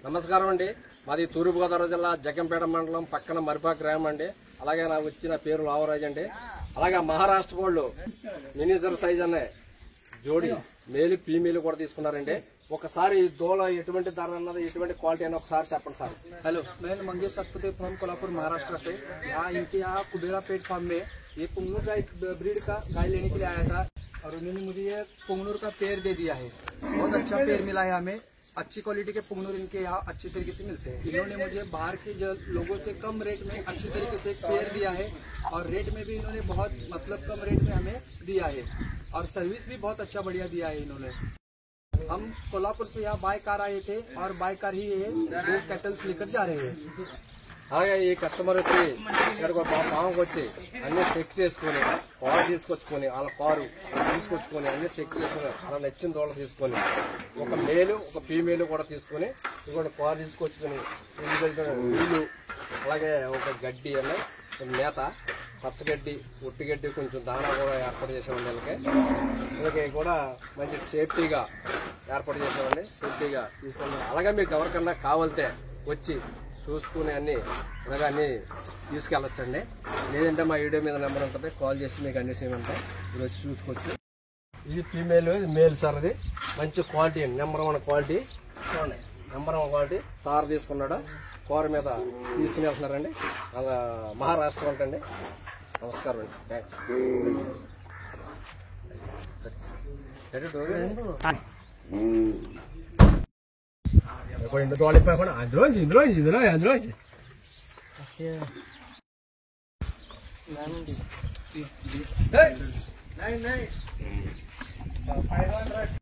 నమస్కారం అండి. మాది తూర్పుగోదావరి జిల్లా జగ్గంపేట మండలం పక్కన మరిపాక గ్రామం అండి. అలాగే నాకు వచ్చిన పేరు లావరాజ్ అండి. అలాగే మహారాష్ట్ర వాళ్ళు మినిజర్ సైజ్ అనే జోడి మేలు ఫీమేల్ కూడా తీసుకున్నారండి. ఒకసారి దోల ఎటువంటి ధర అన్నది ఎటువంటి క్వాలిటీ అని ఒకసారి చెప్పండి సార్. हेलो, मैं मंगेश सतपुते फ्रॉम कोल्हापुर महाराष्ट्र से। यहाँ इनके यहाँ कुबेरा पेट फार्म में ये पुंगनूर का एक ब्रीड का गाय लेने के लिए आया था और उन्होंने मुझे ये पुंगनूर का पेयर दे दिया है। बहुत अच्छा पेयर मिला है हमें। अच्छी क्वालिटी के पुंगनूर इनके यहाँ अच्छी तरीके से मिलते हैं। इन्होंने मुझे बाहर के लोगों से कम रेट में अच्छी तरीके से एक पेयर दिया है और रेट में भी इन्होंने बहुत कम रेट में हमें दिया है और सर्विस भी बहुत अच्छा बढ़िया दिया है इन्होंने। हम कोल्हापुर से यहाँ बाय कार आए थे और बाय कार ही ये 2 कैटल्स लेकर जा रहे हैं। అలాగే ఈ కస్టమర్ వచ్చి ఇక్కడికి పాముకి వచ్చి అన్ని చెక్ చేసుకుని కారు తీసుకొచ్చుకొని వాళ్ళ కారు తీసుకొచ్చుకొని అన్ని చెక్ చేసుకుని అలా నచ్చిన దోళ్ళ తీసుకొని ఒక మేలు ఒక ఫీమేల్ కూడా తీసుకుని ఇంకోటి కారు తీసుకొచ్చుకొని నీళ్ళు అలాగే ఒక గడ్డి అన్న మేత పచ్చగడ్డి ఉట్టిగడ్డి కొంచెం దానా కూడా ఏర్పాటు చేసామండి. వీళ్ళకి కూడా మంచి సేఫ్టీగా ఏర్పాటు చేసామండి. సేఫ్టీగా తీసుకున్నాం. అలాగే మీకు ఎవరికన్నా కావాలితే వచ్చి చూసుకుని అన్ని ఇలాగ అన్ని తీసుకెళ్ళొచ్చండి. లేదంటే మా వీడియో మీద నెంబర్ ఉంటుంది, కాల్ చేసి మీకు అన్ని చేయమంటే మీరు వచ్చి చూసుకోవచ్చు. ఇది ఫీమేల్, ఇది మేల్ సార్. అది మంచి క్వాలిటీ అండి, నెంబర్ 1 క్వాలిటీ చూడండి. నెంబర్ 1 క్వాలిటీ సార్ తీసుకున్నాడు. కారు మీద తీసుకుని వెళ్తున్నారండి. అలా మహారాష్ట్ర అంటండి. నమస్కారం అండి. థ్యాంక్స్. అందులో